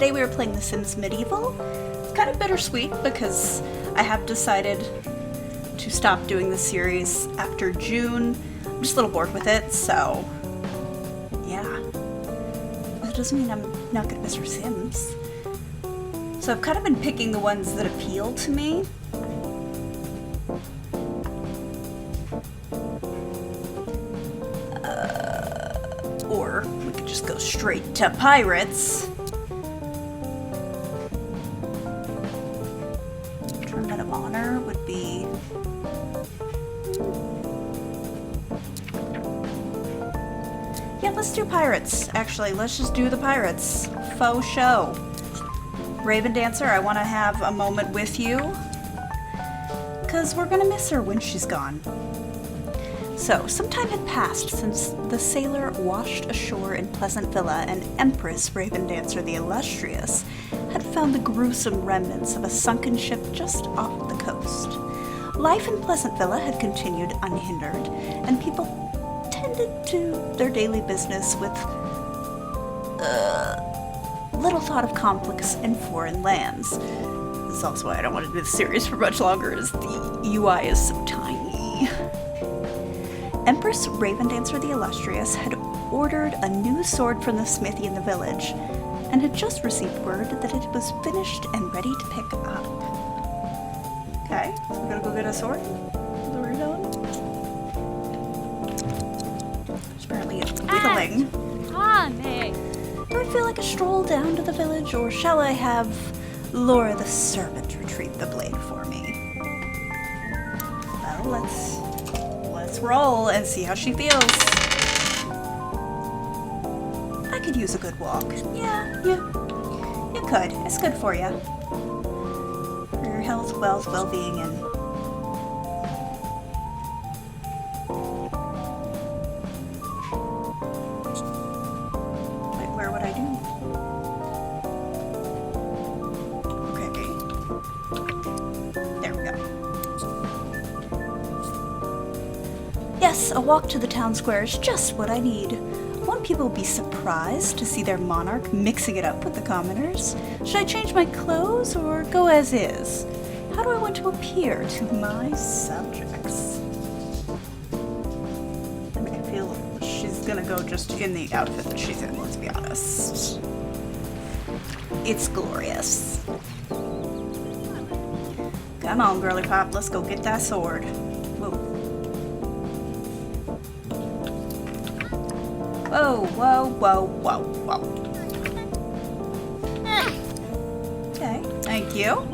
today we are playing The Sims Medieval. It's kind of bittersweet because I have decided to stop doing the series after June. I'm just a little bored with it, so yeah. That doesn't mean I'm not gonna miss her Sims. So I've kind of been picking the ones that appeal to me. Or we could just go straight to pirates. Tournament of Honor would be... Yeah, let's do pirates. Actually, let's just do the pirates. Faux show. Raven Dancer, I want to have a moment with you. Because we're going to miss her when she's gone. So, some time had passed since the sailor washed ashore in Pleasant Villa and Empress Raven Dancer the Illustrious had found the gruesome remnants of a sunken ship just off the coast. Life in Pleasant Villa had continued unhindered, and people tended to their daily business with little thought of conflicts in foreign lands. This is also why I don't want to do this series for much longer, as the UI is so tiny. Empress Raven Dancer the Illustrious had ordered a new sword from the smithy in the village, and had just received word that it was finished and ready to pick up. Okay, so we're gonna go get a sword? Is that what we're doing? Apparently it's whittling. Do I feel like a stroll down to the village, or shall I have Laura the servant retrieve the blade for me? Well, let's roll and see how she feels. I could use a good walk. Yeah, you could. It's good for you. For your health, wealth, well-being, and... Wait, where would I do? Okay. There we go. Yes, a walk to the town square is just what I need. Won't people be surprised to see their monarch mixing it up with the commoners? Should I change my clothes or go as is? How do I want to appear to my subjects? I mean, I feel she's gonna go just in the outfit that she's in, let's be honest. It's glorious. Come on, girly pop, let's go get that sword. Whoa. Whoa, whoa, whoa, whoa, whoa. Okay, thank you.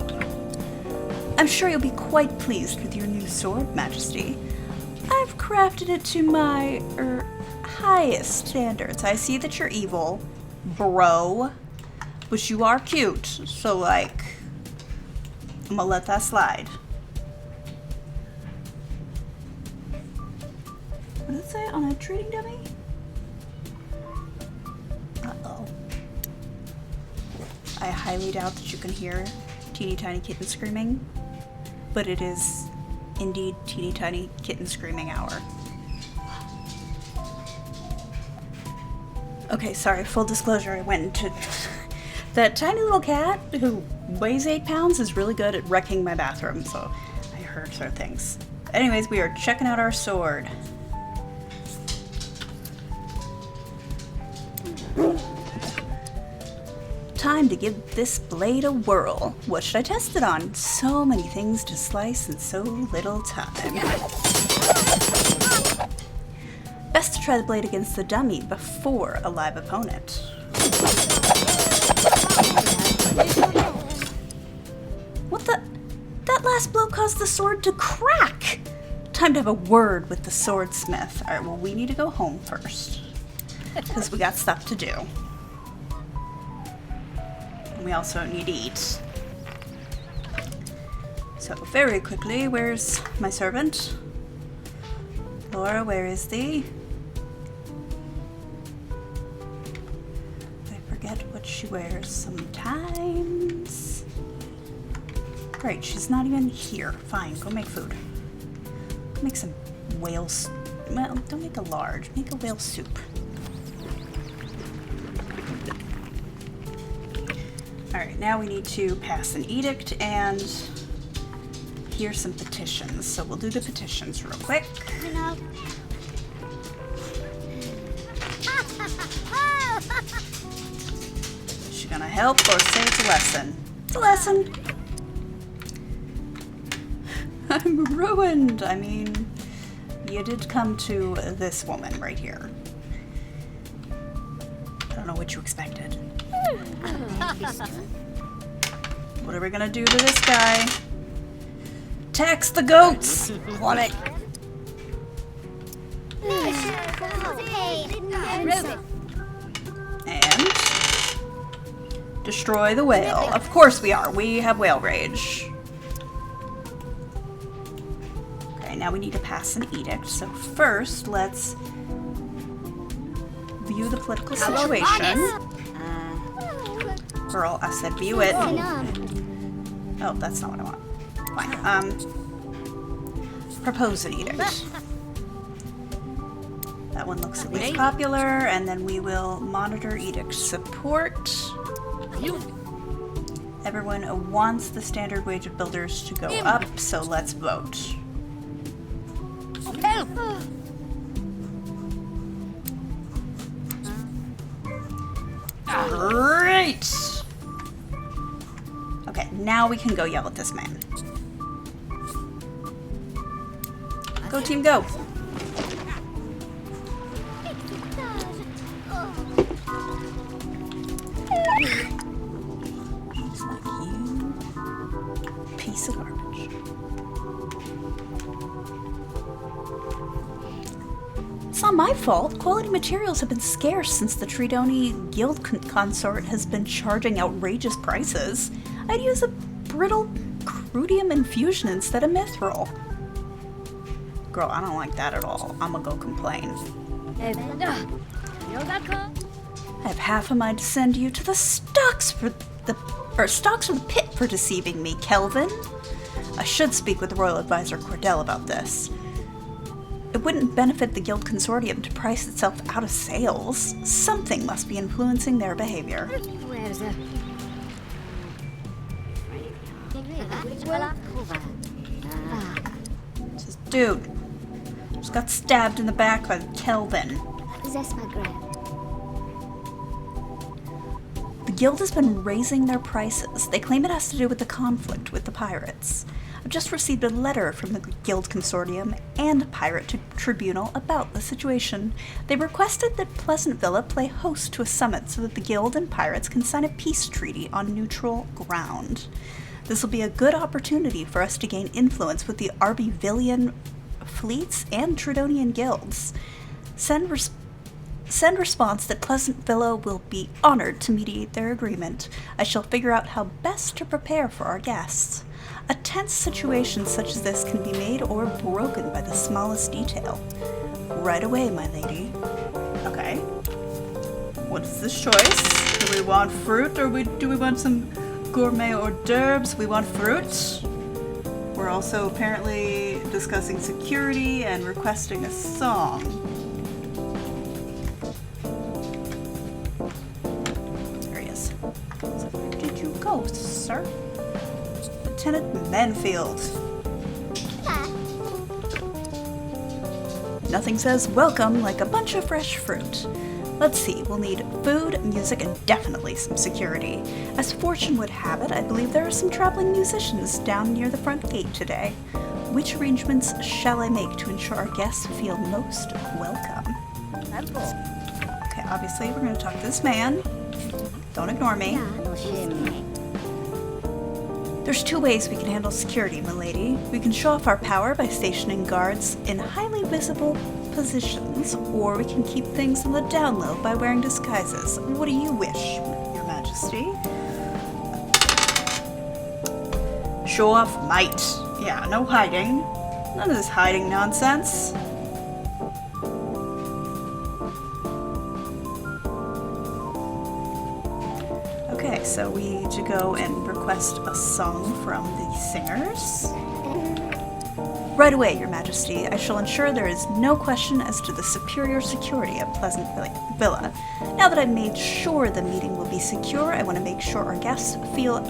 I'm sure you'll be quite pleased with your new sword, Majesty. I've crafted it to my, highest standards. I see that you're evil, bro, but you are cute, so, like, I'm gonna let that slide. What did it say on a trading dummy? Uh-oh. I highly doubt that you can hear teeny tiny kitten screaming, but it is indeed teeny tiny kitten screaming hour. Okay, sorry, full disclosure, I went into... That tiny little cat who weighs 8 pounds is really good at wrecking my bathroom, so I heard her things. Anyways, we are checking out our sword. Time to give this blade a whirl. What should I test it on? So many things to slice in so little time. Best to try the blade against the dummy before a live opponent. What the? That last blow caused the sword to crack! Time to have a word with the swordsmith. Alright, well, we need to go home first, because we got stuff to do. And we also need to eat. So, very quickly, where's my servant? Laura, where is thee? I forget what she wears sometimes. Great, she's not even here. Fine, go make food. Go make some whale soup. Well, don't make a large, make a whale soup. Alright, now we need to pass an edict and hear some petitions. So we'll do the petitions real quick. Is she gonna help or say it's a lesson? It's a lesson. I'm ruined. I mean, you did come to this woman right here. I don't know what you expected. What are we gonna do to this guy? Tax the goats! On it! And destroy the whale. Of course we are. We have whale rage. Okay, now we need to pass an edict. So first, let's view the political situation. Girl, I said view it. Oh, that's not what I want. Fine. Propose an edict. That one looks at least popular, and then we will monitor edict support. Everyone wants the standard wage of builders to go up, so let's vote. Great! Okay, now we can go yell at this man. Go team, go! Just like you, piece of garbage. It's not my fault. Quality materials have been scarce since the Tridoni guild consort has been charging outrageous prices. I'd use a brittle crudium infusion instead of mithril. Girl, I don't like that at all. I'ma go complain. I have half a mind to send you to the stocks for the pit for deceiving me, Kelvin. I should speak with the royal advisor Cordell about this. It wouldn't benefit the guild consortium to price itself out of sales. Something must be influencing their behavior. Says, dude, just got stabbed in the back by Kelvin. The guild has been raising their prices. They claim it has to do with the conflict with the pirates. I've just received a letter from the guild consortium and pirate tribunal about the situation. They requested that Pleasant Villa play host to a summit so that the guild and pirates can sign a peace treaty on neutral ground. This will be a good opportunity for us to gain influence with the Arbivillian fleets and Tridonian guilds. Send response that Pleasant Villa will be honored to mediate their agreement. I shall figure out how best to prepare for our guests. A tense situation such as this can be made or broken by the smallest detail. Right away, my lady. Okay. What is this choice? Do we want fruit or do we want some gourmet hors d'oeuvres? We want fruit. We're also apparently discussing security and requesting a song. There he is. So where did you go, sir? Lieutenant Manfield. Nothing says welcome like a bunch of fresh fruit. Let's see, we'll need food, music, and definitely some security. As fortune would have it, I believe there are some traveling musicians down near the front gate today. Which arrangements shall I make to ensure our guests feel most welcome? Okay, obviously we're going to talk to this man. Don't ignore me. There's two ways we can handle security, milady. We can show off our power by stationing guards in highly visible positions, or we can keep things on the down low by wearing disguises. What do you wish, Your Majesty? Show off might. Yeah, no hiding. None of this hiding nonsense. Okay, so we need to go and request a song from the singers. Right away, Your Majesty. I shall ensure there is no question as to the superior security of Pleasant Villa. Now that I've made sure the meeting will be secure, I want to make sure our guests feel,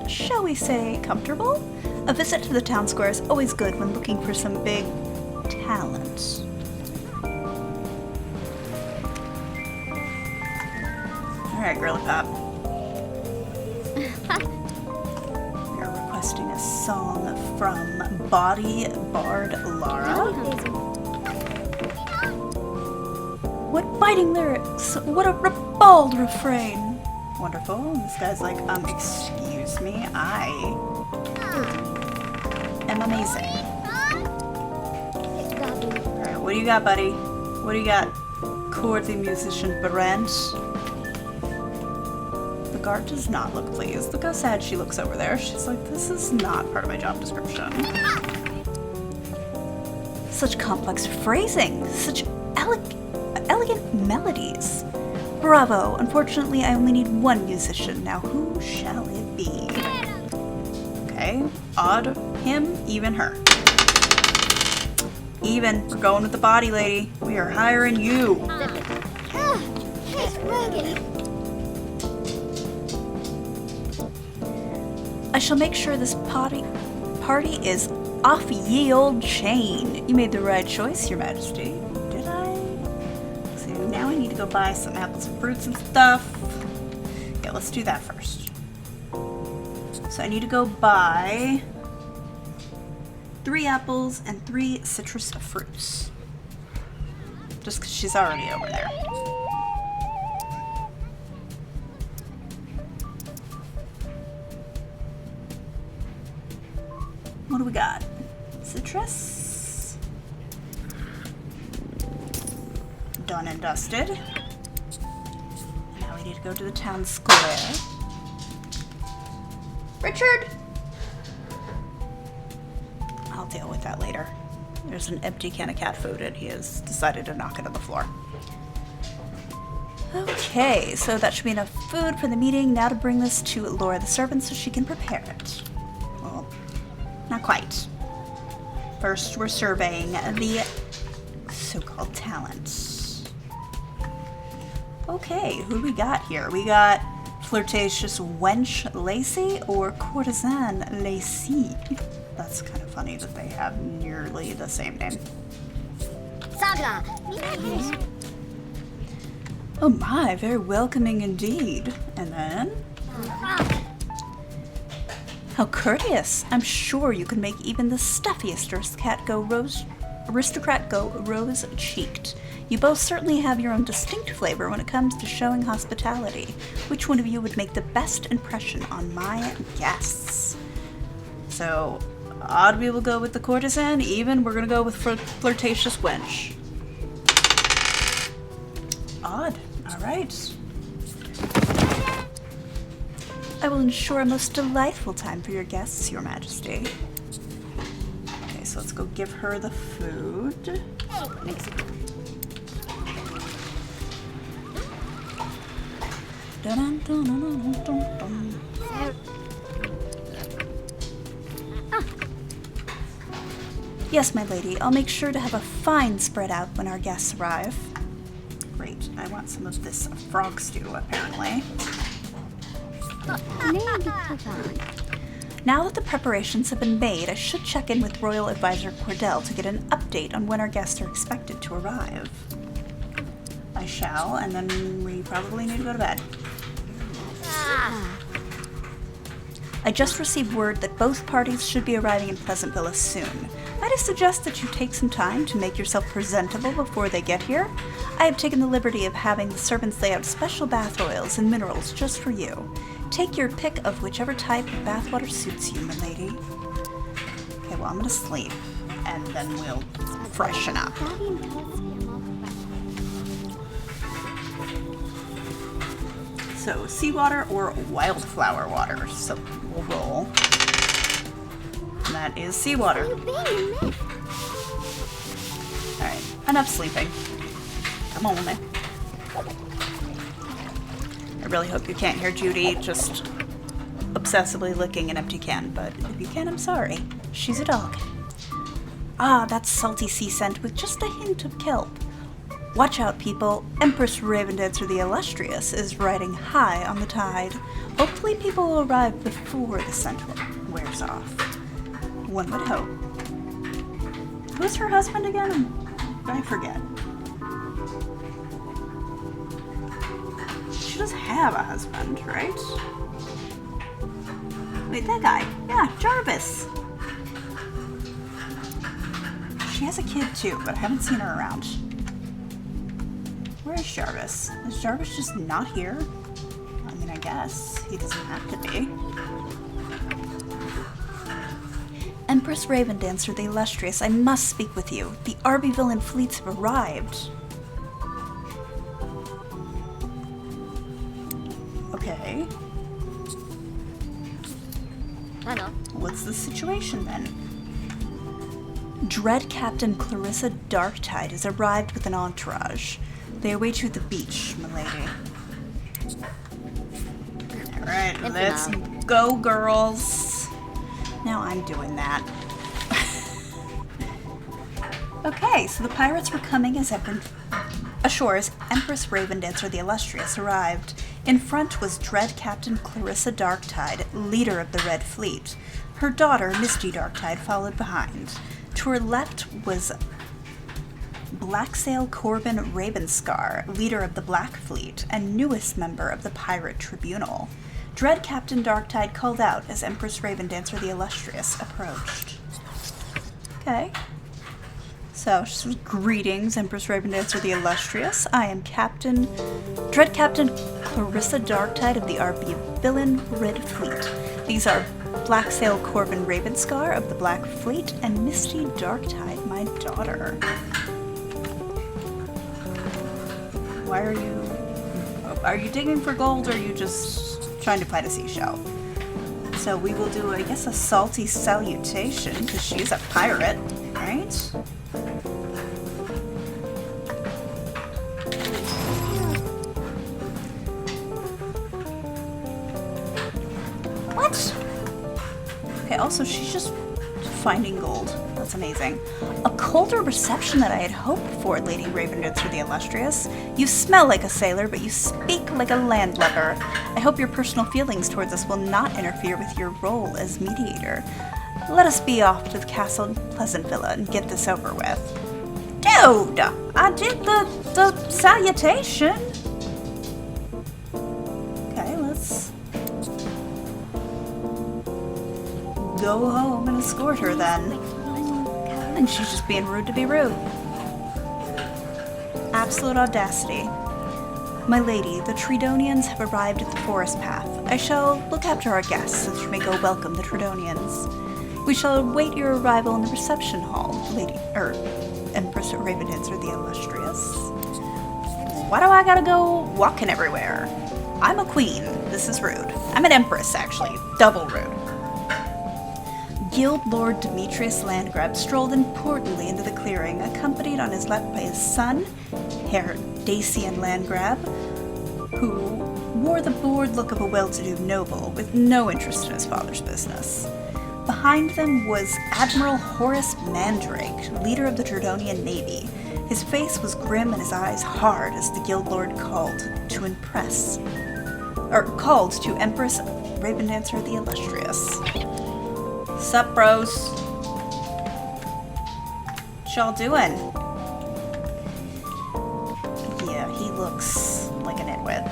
shall we say, comfortable? A visit to the town square is always good when looking for some big talent. Alright, Girly Pop. We are requesting a song from Body Bard Lara. What biting lyrics! What a ribald refrain! Wonderful. This guy's like, excuse me, I am amazing. Alright, what do you got, buddy? What do you got? Courtly musician Brent. The guard does not look pleased. Look how sad she looks over there. She's like, this is not part of my job description. Such complex phrasing. Such elegant melodies. Bravo. Unfortunately, I only need one musician. Now, who shall it be? Okay. Odd, him, even her. Even. We're going with the body lady. We are hiring you. I shall make sure this party is off ye old chain. You made the right choice, Your Majesty. Did I? So now I need to go buy some apples and fruits and stuff. Okay, let's do that first. So I need to go buy 3 apples and 3 citrus fruits. Just because she's already over there. What do we got? Citrus. Done and dusted. Now we need to go to the town square. Richard! I'll deal with that later. There's an empty can of cat food and he has decided to knock it on the floor. Okay, so that should be enough food for the meeting. Now to bring this to Laura the servant so she can prepare it. Well, not quite. First, we're surveying the so-called talents. Okay, who do we got here? We got flirtatious wench Lacey or courtesan Lacey. That's kind of funny that they have nearly the same name. Oh my, very welcoming indeed. And then? How courteous. I'm sure you can make even the stuffiest aristocrat go rose-cheeked. You both certainly have your own distinct flavor when it comes to showing hospitality. Which one of you would make the best impression on my guests? So, odd we will go with the courtesan, even we're gonna go with flirtatious wench. Odd, alright. I will ensure a most delightful time for your guests, Your Majesty. Okay, so let's go give her the food. Dun, dun, dun, dun, dun, dun. Yes, my lady. I'll make sure to have a fine spread out when our guests arrive. Great. I want some of this frog stew, apparently. Now that the preparations have been made, I should check in with Royal Advisor Cordell to get an update on when our guests are expected to arrive. I shall, and then we probably need to go to bed. I just received word that both parties should be arriving in Pleasant Villa soon. Might I suggest that you take some time to make yourself presentable before they get here? I have taken the liberty of having the servants lay out special bath oils and minerals just for you. Take your pick of whichever type of bathwater suits you, my lady. Okay, well, I'm gonna sleep, and then we'll freshen up. So, seawater or wildflower water. So, we'll roll. And that is seawater. Alright, enough sleeping. Come on, then. I really hope you can't hear Judy just obsessively licking an empty can, but if you can, I'm sorry. She's a dog. Ah, that salty sea scent with just a hint of kelp. Watch out, people. Empress Ravendancer the Illustrious is riding high on the tide. Hopefully people will arrive before the scent wears off. One would hope. Who's her husband again? I forget. She does have a husband, right? Wait, that guy. Yeah, Jarvis. She has a kid too, but I haven't seen her around. Where is Jarvis? Is Jarvis just not here? I mean, I guess. He doesn't have to be. Empress Ravendancer the Illustrious, I must speak with you. The Arby villain fleets have arrived. Okay. I know. What's the situation then? Dread Captain Clarissa Darktide has arrived with an entourage. They await you at the beach, milady. Alright, let's go, girls. Now I'm doing that. Okay, so the pirates were coming as ashore as Empress Ravendancer the Illustrious arrived. In front was Dread Captain Clarissa Darktide, leader of the Red Fleet. Her daughter, Misty Darktide, followed behind. To her left was Blacksail Corbin Ravenscar, leader of the Black Fleet and newest member of the Pirate Tribunal. Dread Captain Darktide called out as Empress Ravendancer the Illustrious approached. Okay. So, greetings, Empress Ravendancer the Illustrious. I am Dread Captain Clarissa Darktide of the RP Villain Red Fleet. These are Blacksail Corbin Ravenscar of the Black Fleet and Misty Darktide, my daughter. Why are you digging for gold, or are you just trying to fight a seashell? So we will do, I guess, a salty salutation, because she's a pirate, right? What? Okay, also, she's just finding gold. That's amazing. A colder reception than I had hoped for, Lady Ravendancer the Illustrious. You smell like a sailor, but you speak like a landlubber. I hope your personal feelings towards us will not interfere with your role as mediator. Let us be off to the castle Pleasantville and get this over with. Dude! I did the salutation! Okay, let's go home and escort her then. I think she's just being rude to be rude. Absolute audacity. My lady, the Tridonians have arrived at the forest path. I shall look after our guests, so that you may go welcome the Tridonians. We shall await your arrival in the reception hall, Empress Ravendancer the Illustrious. Why do I gotta go walking everywhere? I'm a queen. This is rude. I'm an empress, actually. Double rude. Guild Lord Demetrius Landgrab strolled importantly into the clearing, accompanied on his left by his son, Herr Dacian Landgrab, who wore the bored look of a well-to-do noble with no interest in his father's business. Behind them was Admiral Horace Mandrake, leader of the Tridonian Navy. His face was grim and his eyes hard as the Guild Lord called to Empress Ravendancer the Illustrious. Sup, bros? What y'all doing? Yeah, he looks like a nitwit.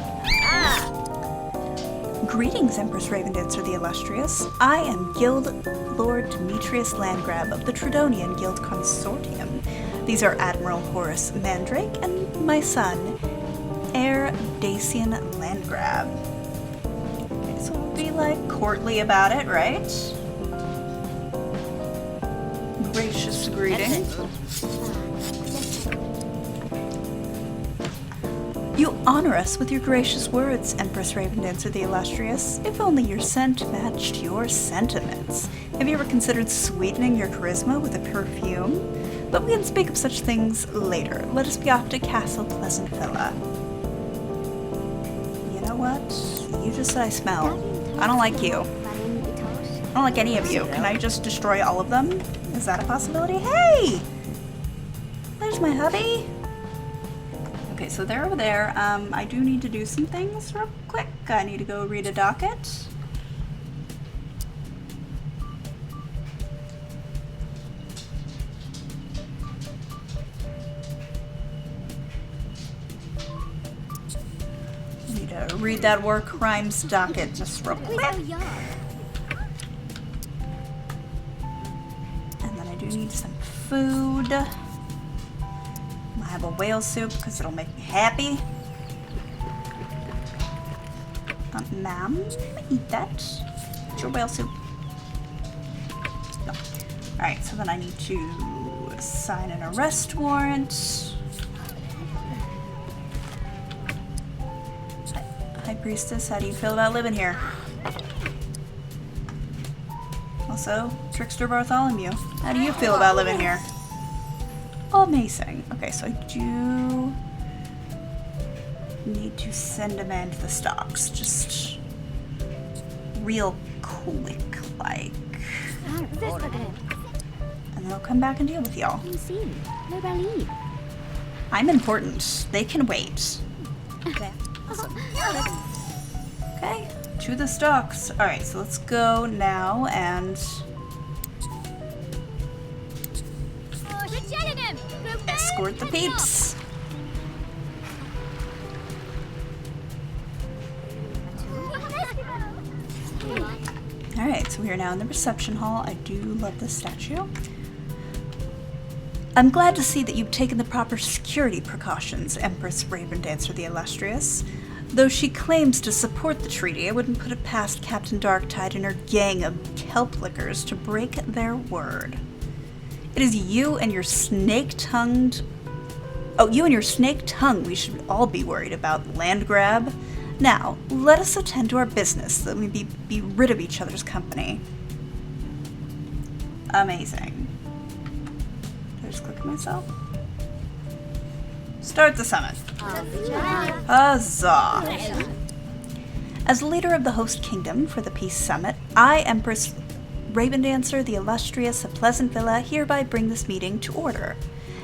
Greetings, Empress Ravendancer the Illustrious. I am Guild Lord Demetrius Landgrab of the Tridonian Guild Consortium. These are Admiral Horace Mandrake and my son, Herr Dacian Landgrab. Okay, so we'll be like courtly about it, right? Gracious greeting. You honor us with your gracious words, Empress Ravendancer the Illustrious. If only your scent matched your sentiments. Have you ever considered sweetening your charisma with a perfume? But we can speak of such things later. Let us be off to Castle Pleasantville. You know what? You just said I smell. I don't like you. I don't like any of you. Can I just destroy all of them? Is that a possibility? Hey! There's my hubby. Okay, so they're over there. I do need to do some things real quick. I need to go read a docket. Need to read that war crimes docket just real quick. Need some food. I'm gonna have a whale soup because it'll make me happy. Ma'am, eat that. It's your whale soup. No. Alright, so then I need to sign an arrest warrant. High Priestess, how do you feel about living here? Also, Trickster Bartholomew, how do you feel about living here? Amazing. Okay, so I do need to send a man to the stocks, just real quick, like. And then I'll come back and deal with y'all. I'm important. They can wait. Okay. To the stocks. Alright, so let's go now and escort the peeps. Alright, so we are now in the reception hall. I do love this statue. I'm glad to see that you've taken the proper security precautions, Empress Raven Dancer the Illustrious. Though she claims to support the treaty, I wouldn't put it past Captain Darktide and her gang of kelp-lickers to break their word. It is you and your snake-tongued... Oh, you and your snake tongue we should all be worried about, land grab. Now, let us attend to our business so that we be rid of each other's company. Amazing. Did I just click myself? Start the summit. Huzzah! As leader of the host kingdom for the Peace Summit, I, Empress Raven Dancer the Illustrious of Pleasant Villa, hereby bring this meeting to order.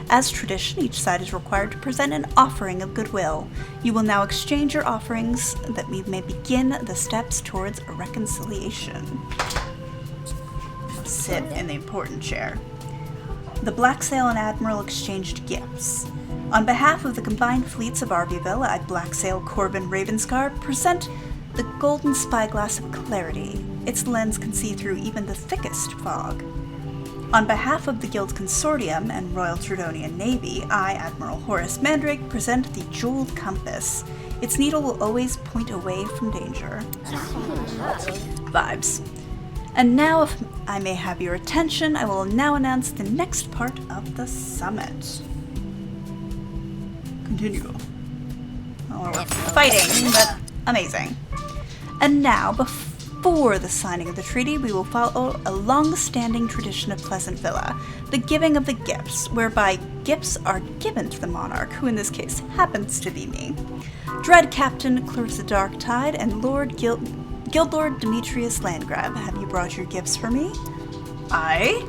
As tradition, each side is required to present an offering of goodwill. You will now exchange your offerings that we may begin the steps towards a reconciliation. Sit in the important chair. The Blacksail and Admiral exchanged gifts. On behalf of the combined fleets of Arbyville, I, Blacksail, Corbin, Ravenscar, present the golden spyglass of clarity. Its lens can see through even the thickest fog. On behalf of the Guild Consortium and Royal Trudonian Navy, I, Admiral Horace Mandrake, present the jeweled compass. Its needle will always point away from danger. Vibes. And now, if I may have your attention, I will now announce the next part of the summit. Continue. Oh, we're fighting, but amazing. And now, before the signing of the treaty, we will follow a long-standing tradition of Pleasant Villa, the giving of the gifts, whereby gifts are given to the monarch, who in this case happens to be me. Dread Captain Clarissa Darktide and Guildlord Demetrius Landgrab, have you brought your gifts for me? Aye.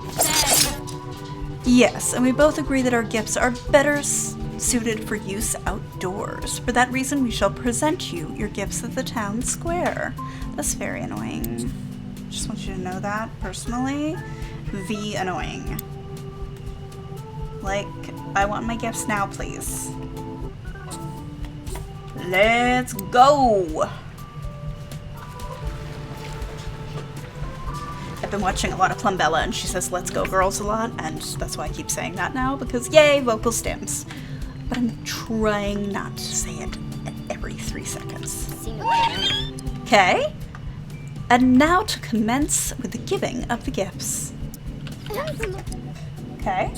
Yes, and we both agree that our gifts are better suited for use outdoors. For that reason, we shall present you your gifts at the town square. That's very annoying. Just want you to know that, personally. V annoying. Like, I want my gifts now, please. Let's go! I've been watching a lot of Plumbella, and she says "Let's go, girls" a lot, and that's why I keep saying that now, because yay, vocal stems. But I'm trying not to say it every 3 seconds. Okay. And now to commence with the giving of the gifts. Okay.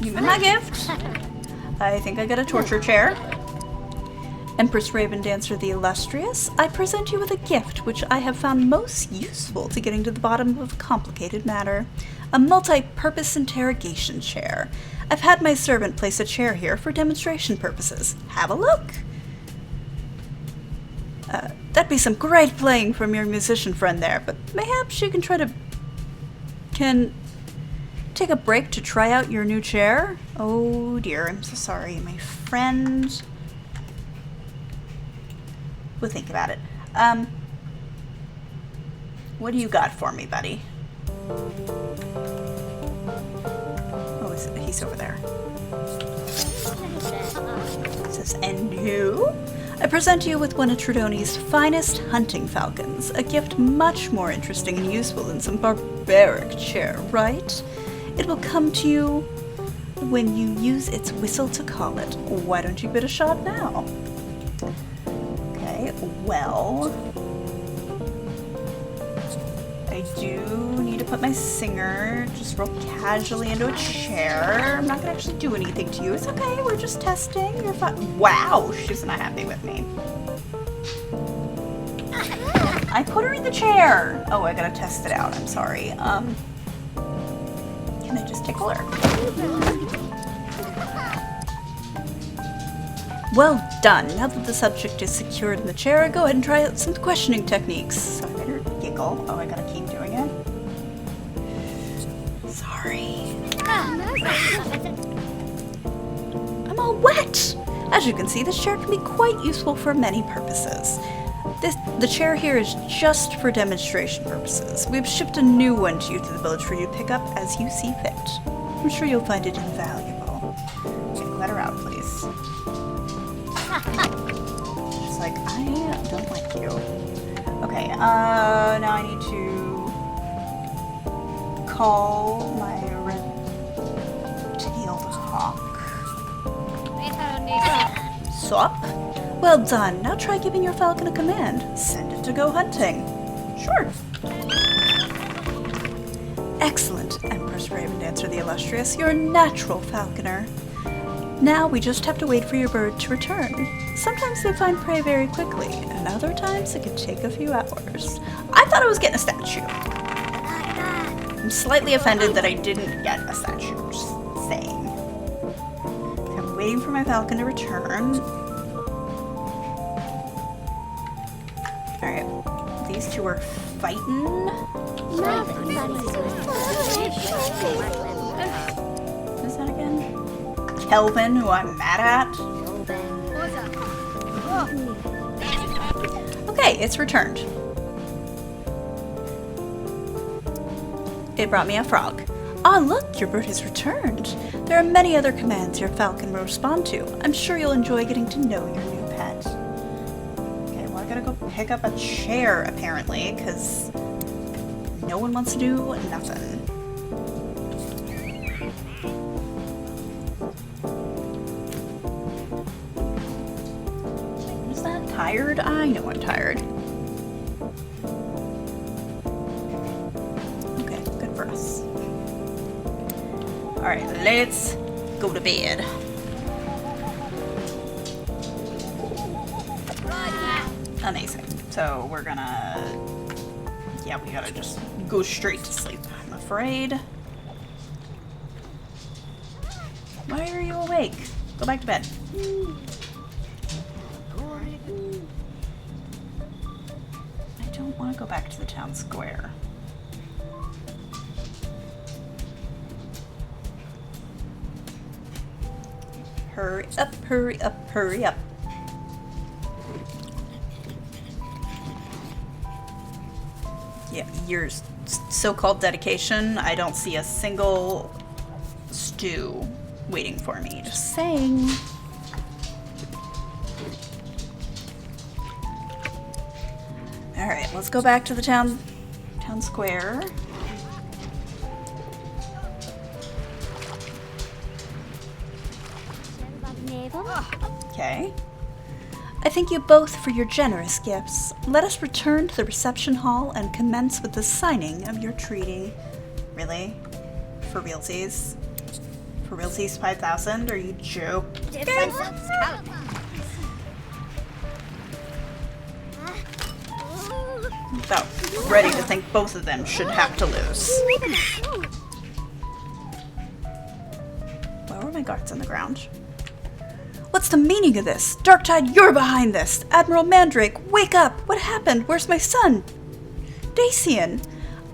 Give me my gift. I think I got a torture chair. Empress Raven Dancer the Illustrious, I present you with a gift which I have found most useful to getting to the bottom of a complicated matter. A multi-purpose interrogation chair. I've had my servant place a chair here for demonstration purposes. Have a look! That'd be some great playing from your musician friend there, but mayhaps you can Take a break to try out your new chair? Oh dear, I'm so sorry. My friend will think about it. What do you got for me, buddy? Oh, he's over there. It says, and you? I present you with one of Tredoni's finest hunting falcons, a gift much more interesting and useful than some barbaric chair, right? It will come to you when you use its whistle to call it. Why don't you give it a shot now? Okay, well, I do need to put my singer just real casually into a chair. I'm not gonna actually do anything to you. It's okay, we're just testing. You're fine. Wow, she's not happy with me. I put her in the chair. Oh, I gotta test it out. I'm sorry. Can I just tickle her? Well done. Now that the subject is secured in the chair, go ahead and try out some questioning techniques. So I better giggle. Oh, I gotta keep doing it. Sorry. I'm all wet! As you can see, this chair can be quite useful for many purposes. The chair here is just for demonstration purposes. We've shipped a new one to you to the village for you to pick up as you see fit. I'm sure you'll find it invaluable. Okay, let her out, please. She's like, I don't like you. Okay, now I need to call my red-tailed hawk. Sup? Well done. Now try giving your falcon a command. Send it to go hunting. Sure. Excellent, Empress Ravendancer the Illustrious. You're a natural falconer. Now we just have to wait for your bird to return. Sometimes they find prey very quickly, and other times it can take a few hours. I thought I was getting a statue. I'm slightly offended that I didn't get a statue. Just saying. I'm waiting for my falcon to return. Alright, these two are fighting. Who's that again? Kelvin, who I'm mad at. Okay, it's returned. It brought me a frog. Ah, look, your bird has returned. There are many other commands your falcon will respond to. I'm sure you'll enjoy getting to know your new pet. Okay, well, I gotta go pick up a chair, apparently, because no one wants to do nothing. Is that tired? I know I'm tired. Okay, good for us. Alright, let's go to bed. Amazing. So we're gonna... yeah, we gotta just go straight to sleep, I'm afraid. Why are you awake? Go back to bed. I don't want to go back to the town square. Hurry up, hurry up, hurry up. Yeah, your so-called dedication, I don't see a single stew waiting for me. Just saying. Alright, let's go back to the town square. Okay. I thank you both for your generous gifts. Let us return to the reception hall and commence with the signing of your treaty. Really? For realsies? For realsies 5,000? Are you joking? About ready to think both of them should have to lose. Why were my guards on the ground? What's the meaning of this? Darktide, you're behind this! Admiral Mandrake, wake up! What happened? Where's my son? Dacian,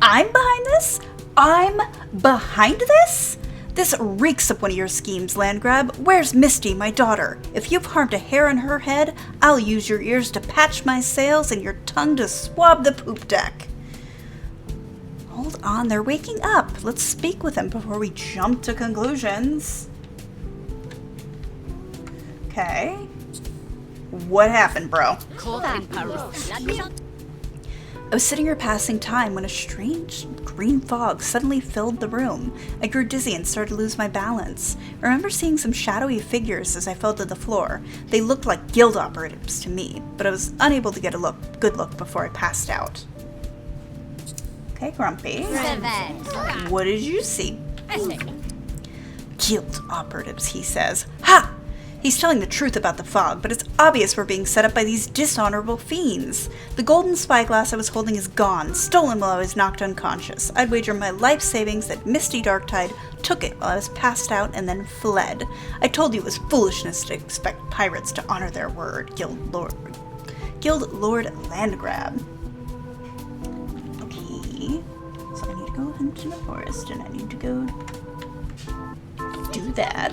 I'm behind this? I'm behind this? This reeks of one of your schemes, Landgrab. Where's Misty, my daughter? If you've harmed a hair on her head, I'll use your ears to patch my sails and your tongue to swab the poop deck. Hold on, they're waking up. Let's speak with them before we jump to conclusions. Okay. What happened, bro? I was sitting here passing time when a strange green fog suddenly filled the room. I grew dizzy and started to lose my balance. I remember seeing some shadowy figures as I fell to the floor. They looked like guild operatives to me, but I was unable to get a good look before I passed out. Okay, Grumpy. What did you see? Guild operatives, he says. Ha! He's telling the truth about the fog, but it's obvious we're being set up by these dishonorable fiends. The golden spyglass I was holding is gone, stolen while I was knocked unconscious. I'd wager my life savings that Misty Darktide took it while I was passed out and then fled. I told you it was foolishness to expect pirates to honor their word, Guild Lord Landgrab. Okay, so I need to go into the forest and I need to go do that.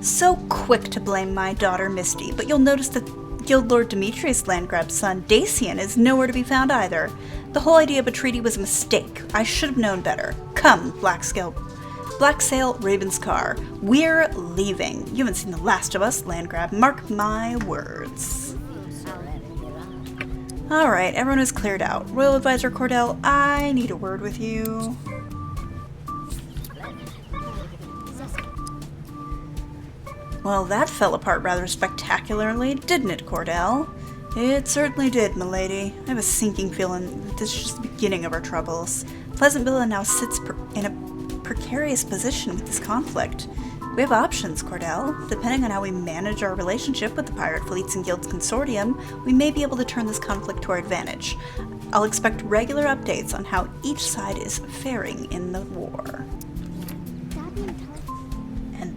So quick to blame my daughter Misty, but you'll notice that Guild Lord Demetrius Landgrab's son, Dacian, is nowhere to be found either. The whole idea of a treaty was a mistake. I should have known better. Come, Blacksail Ravenscar. We're leaving. You haven't seen the last of us, Landgrab. Mark my words. Alright, everyone is cleared out. Royal Advisor Cordell, I need a word with you. Well, that fell apart rather spectacularly, didn't it, Cordell? It certainly did, milady. I have a sinking feeling that this is just the beginning of our troubles. Pleasantville now sits in a precarious position with this conflict. We have options, Cordell. Depending on how we manage our relationship with the pirate fleets and guilds consortium, we may be able to turn this conflict to our advantage. I'll expect regular updates on how each side is faring in the war.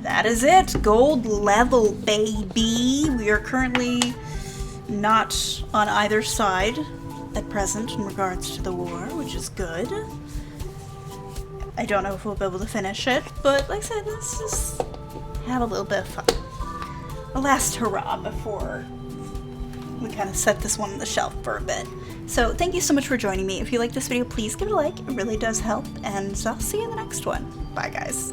That is it. Gold level, baby. We are currently not on either side at present in regards to the war, which is good. I don't know if we'll be able to finish it, but like I said, let's just have a little bit of fun. A last hurrah before we kind of set this one on the shelf for a bit. So thank you so much for joining me. If you like this video, please give it a like. It really does help, and I'll see you in the next one. Bye, guys.